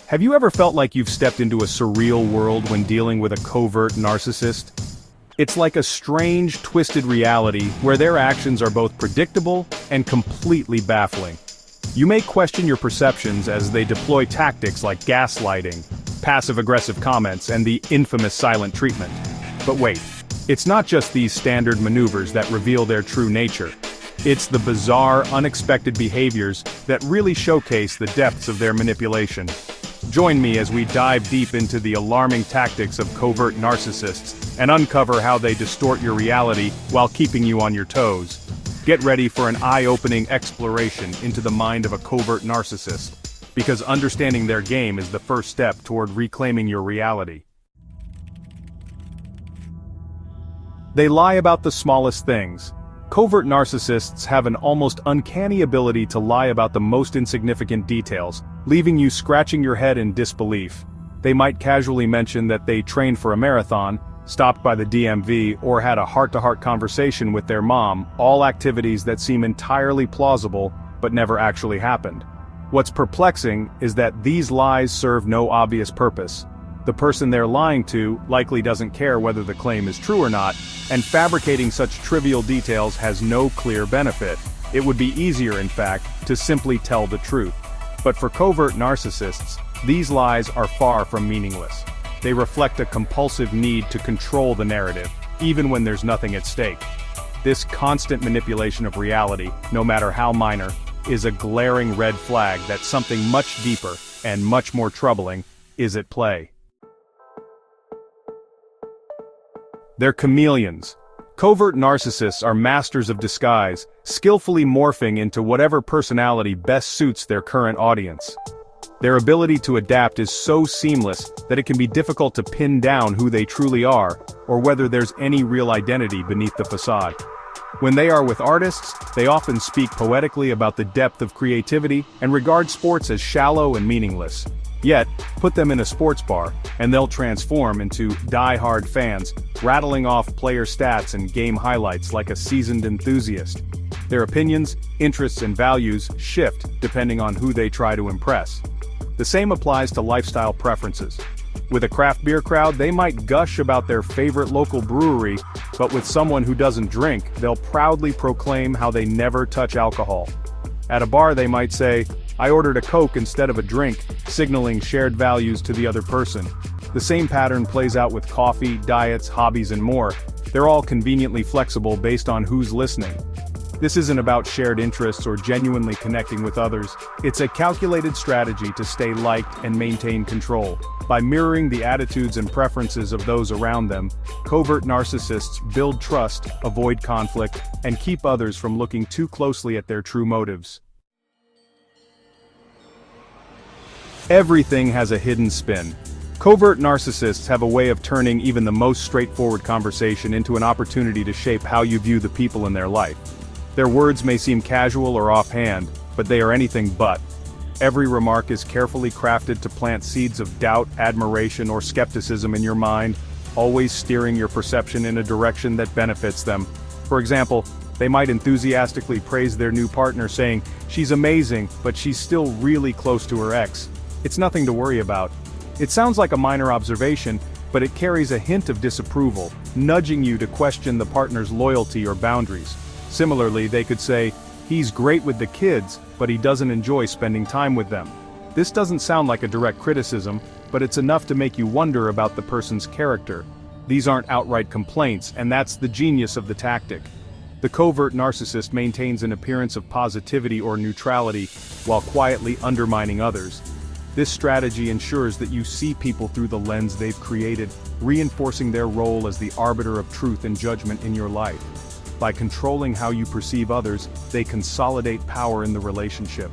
Have you ever felt like you've stepped into a surreal world when dealing with a covert narcissist? It's like a strange, twisted reality where their actions are both predictable and completely baffling. You may question your perceptions as they deploy tactics like gaslighting, passive-aggressive comments, and the infamous silent treatment. But wait, it's not just these standard maneuvers that reveal their true nature. It's the bizarre, unexpected behaviors that really showcase the depths of their manipulation. Join me as we dive deep into the alarming tactics of covert narcissists and uncover how they distort your reality while keeping you on your toes. Get ready for an eye-opening exploration into the mind of a covert narcissist, because understanding their game is the first step toward reclaiming your reality. They lie about the smallest things. Covert narcissists have an almost uncanny ability to lie about the most insignificant details, leaving you scratching your head in disbelief. They might casually mention that they trained for a marathon, stopped by the DMV, or had a heart-to-heart conversation with their mom, all activities that seem entirely plausible but never actually happened. What's perplexing is that these lies serve no obvious purpose. The person they're lying to likely doesn't care whether the claim is true or not, and fabricating such trivial details has no clear benefit. It would be easier, in fact, to simply tell the truth. But for covert narcissists, these lies are far from meaningless. They reflect a compulsive need to control the narrative, even when there's nothing at stake. This constant manipulation of reality, no matter how minor, is a glaring red flag that something much deeper, and much more troubling, is at play. They're chameleons. Covert narcissists are masters of disguise, skillfully morphing into whatever personality best suits their current audience. Their ability to adapt is so seamless that it can be difficult to pin down who they truly are, or whether there's any real identity beneath the facade. When they are with artists, they often speak poetically about the depth of creativity and regard sports as shallow and meaningless. Yet, put them in a sports bar, and they'll transform into die-hard fans, rattling off player stats and game highlights like a seasoned enthusiast. Their opinions, interests, and values shift depending on who they try to impress. The same applies to lifestyle preferences. With a craft beer crowd, they might gush about their favorite local brewery, but with someone who doesn't drink, they'll proudly proclaim how they never touch alcohol. At a bar, they might say, "I ordered a Coke instead of a drink," signaling shared values to the other person. The same pattern plays out with coffee, diets, hobbies, and more. They're all conveniently flexible based on who's listening. This isn't about shared interests or genuinely connecting with others. It's a calculated strategy to stay liked and maintain control. By mirroring the attitudes and preferences of those around them, covert narcissists build trust, avoid conflict, and keep others from looking too closely at their true motives. Everything has a hidden spin. Covert narcissists have a way of turning even the most straightforward conversation into an opportunity to shape how you view the people in their life. Their words may seem casual or offhand, but they are anything but. Every remark is carefully crafted to plant seeds of doubt, admiration, or skepticism in your mind, always steering your perception in a direction that benefits them. For example, they might enthusiastically praise their new partner, saying, "She's amazing, but she's still really close to her ex. It's nothing to worry about." It sounds like a minor observation, but it carries a hint of disapproval, nudging you to question the partner's loyalty or boundaries. Similarly, they could say, "He's great with the kids, but he doesn't enjoy spending time with them." This doesn't sound like a direct criticism, but it's enough to make you wonder about the person's character. These aren't outright complaints, and that's the genius of the tactic. The covert narcissist maintains an appearance of positivity or neutrality, while quietly undermining others. This strategy ensures that you see people through the lens they've created, reinforcing their role as the arbiter of truth and judgment in your life. By controlling how you perceive others, they consolidate power in the relationship.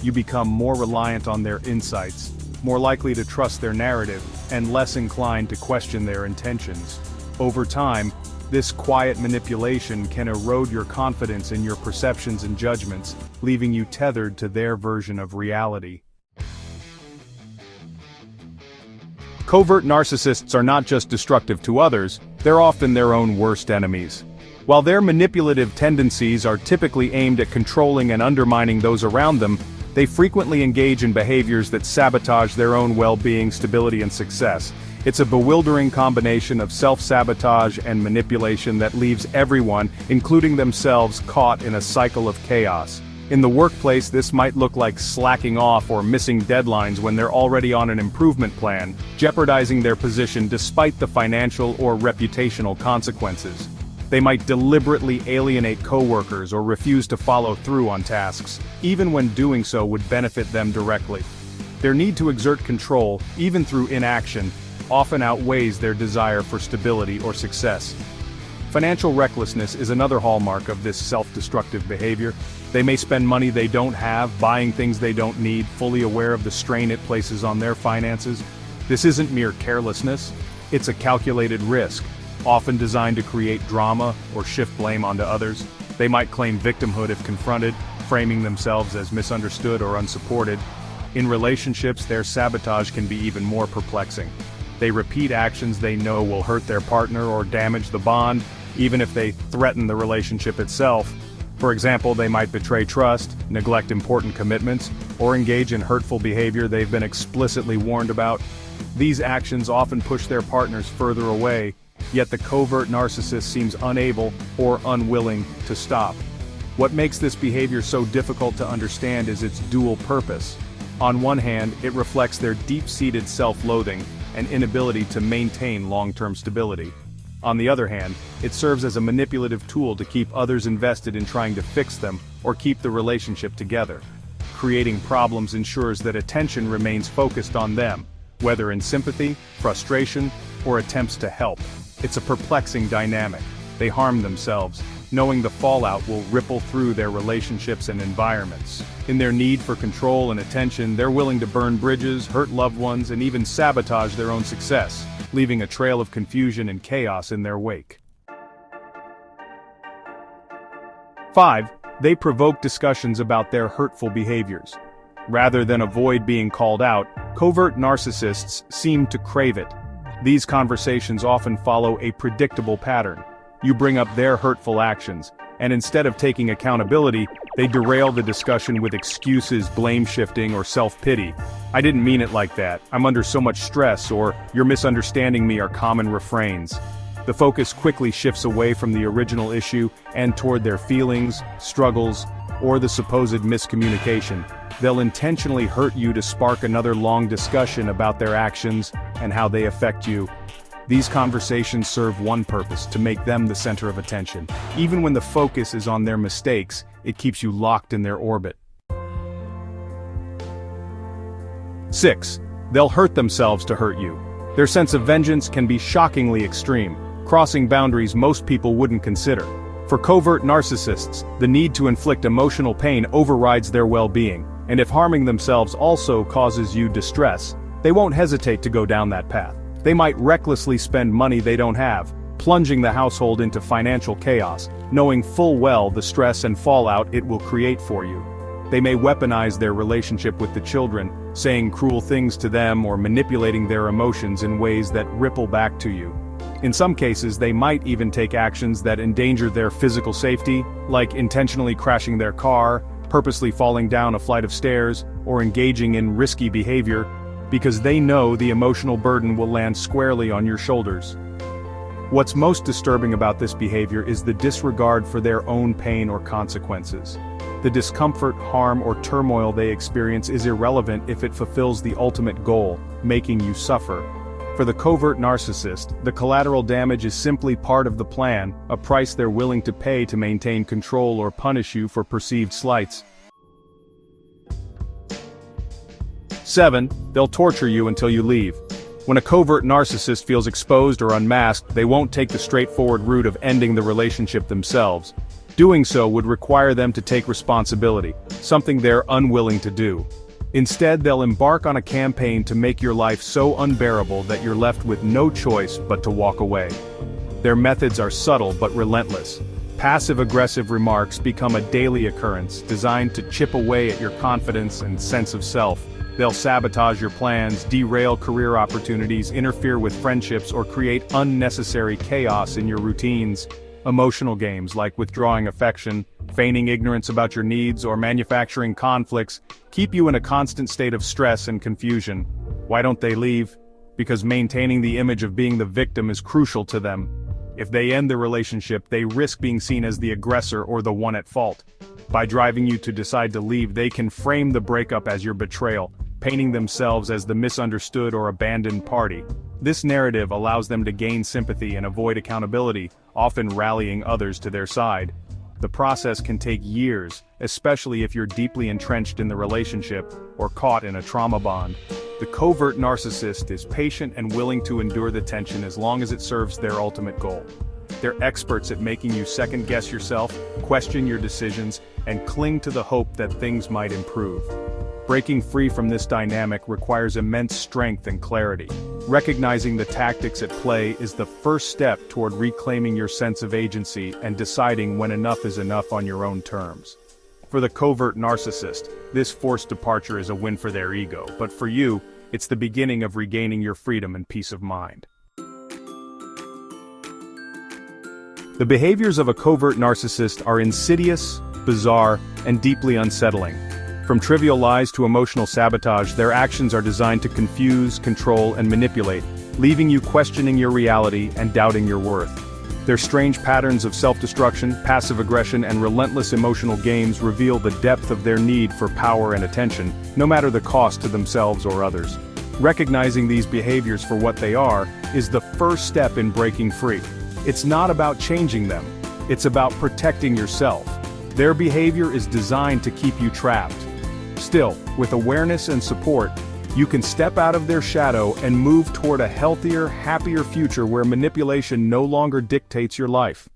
You become more reliant on their insights, more likely to trust their narrative, and less inclined to question their intentions. Over time, this quiet manipulation can erode your confidence in your perceptions and judgments, leaving you tethered to their version of reality. Covert narcissists are not just destructive to others, they're often their own worst enemies. While their manipulative tendencies are typically aimed at controlling and undermining those around them, They frequently engage in behaviors that sabotage their own well-being, stability, and success. It's a bewildering combination of self-sabotage and manipulation that leaves everyone, including themselves, caught in a cycle of chaos. In the workplace, this might look like slacking off or missing deadlines when they're already on an improvement plan, jeopardizing their position despite the financial or reputational consequences. They might deliberately alienate coworkers or refuse to follow through on tasks, even when doing so would benefit them directly. Their need to exert control, even through inaction, often outweighs their desire for stability or success. Financial recklessness is another hallmark of this self-destructive behavior. They may spend money they don't have, buying things they don't need, fully aware of the strain it places on their finances. This isn't mere carelessness, it's a calculated risk, often designed to create drama or shift blame onto others. They might claim victimhood if confronted, framing themselves as misunderstood or unsupported. In relationships, their sabotage can be even more perplexing. They repeat actions they know will hurt their partner or damage the bond, even if they threaten the relationship itself. For example, they might betray trust, neglect important commitments, or engage in hurtful behavior they've been explicitly warned about. These actions often push their partners further away, yet the covert narcissist seems unable or unwilling to stop. What makes this behavior so difficult to understand is its dual purpose. On one hand, it reflects their deep-seated self-loathing and inability to maintain long-term stability. On the other hand, it serves as a manipulative tool to keep others invested in trying to fix them or keep the relationship together. Creating problems ensures that attention remains focused on them, whether in sympathy, frustration, or attempts to help. It's a perplexing dynamic. They harm themselves, knowing the fallout will ripple through their relationships and environments. In their need for control and attention, they're willing to burn bridges, hurt loved ones, and even sabotage their own success, leaving a trail of confusion and chaos in their wake. 5. They provoke discussions about their hurtful behaviors. Rather than avoid being called out, covert narcissists seem to crave it. These conversations often follow a predictable pattern. You bring up their hurtful actions, and instead of taking accountability, they derail the discussion with excuses, blame shifting, or self-pity. "I didn't mean it like that, I'm under so much stress," or "you're misunderstanding me" are common refrains. The focus quickly shifts away from the original issue and toward their feelings, struggles, or the supposed miscommunication. They'll intentionally hurt you to spark another long discussion about their actions and how they affect you. These conversations serve one purpose: to make them the center of attention. Even when the focus is on their mistakes, it keeps you locked in their orbit. 6. They'll hurt themselves to hurt you. Their sense of vengeance can be shockingly extreme, crossing boundaries most people wouldn't consider. For covert narcissists, the need to inflict emotional pain overrides their well-being, and if harming themselves also causes you distress, they won't hesitate to go down that path. They might recklessly spend money they don't have, plunging the household into financial chaos, knowing full well the stress and fallout it will create for you. They may weaponize their relationship with the children, saying cruel things to them or manipulating their emotions in ways that ripple back to you. In some cases, they might even take actions that endanger their physical safety, like intentionally crashing their car, purposely falling down a flight of stairs, or engaging in risky behavior, because they know the emotional burden will land squarely on your shoulders. What's most disturbing about this behavior is the disregard for their own pain or consequences. The discomfort, harm, or turmoil they experience is irrelevant if it fulfills the ultimate goal, making you suffer. For the covert narcissist, the collateral damage is simply part of the plan, a price they're willing to pay to maintain control or punish you for perceived slights. 7. They'll torture you until you leave. When a covert narcissist feels exposed or unmasked, they won't take the straightforward route of ending the relationship themselves. Doing so would require them to take responsibility, something they're unwilling to do. Instead, they'll embark on a campaign to make your life so unbearable that you're left with no choice but to walk away. Their methods are subtle but relentless. Passive-aggressive remarks become a daily occurrence, designed to chip away at your confidence and sense of self. They'll sabotage your plans, derail career opportunities, interfere with friendships, or create unnecessary chaos in your routines. Emotional games like withdrawing affection, feigning ignorance about your needs, or manufacturing conflicts keep you in a constant state of stress and confusion. Why don't they leave? Because maintaining the image of being the victim is crucial to them. If they end the relationship, they risk being seen as the aggressor or the one at fault. By driving you to decide to leave, they can frame the breakup as your betrayal, painting themselves as the misunderstood or abandoned party. This narrative allows them to gain sympathy and avoid accountability, often rallying others to their side. The process can take years, especially if you're deeply entrenched in the relationship or caught in a trauma bond. The covert narcissist is patient and willing to endure the tension as long as it serves their ultimate goal. They're experts at making you second-guess yourself, question your decisions, and cling to the hope that things might improve. Breaking free from this dynamic requires immense strength and clarity. Recognizing the tactics at play is the first step toward reclaiming your sense of agency and deciding when enough is enough on your own terms. For the covert narcissist, this forced departure is a win for their ego, but for you, it's the beginning of regaining your freedom and peace of mind. The behaviors of a covert narcissist are insidious, bizarre, and deeply unsettling. From trivial lies to emotional sabotage, their actions are designed to confuse, control, and manipulate, leaving you questioning your reality and doubting your worth. Their strange patterns of self-destruction, passive aggression, and relentless emotional games reveal the depth of their need for power and attention, no matter the cost to themselves or others. Recognizing these behaviors for what they are is the first step in breaking free. It's not about changing them, it's about protecting yourself. Their behavior is designed to keep you trapped. Still, with awareness and support, you can step out of their shadow and move toward a healthier, happier future where manipulation no longer dictates your life.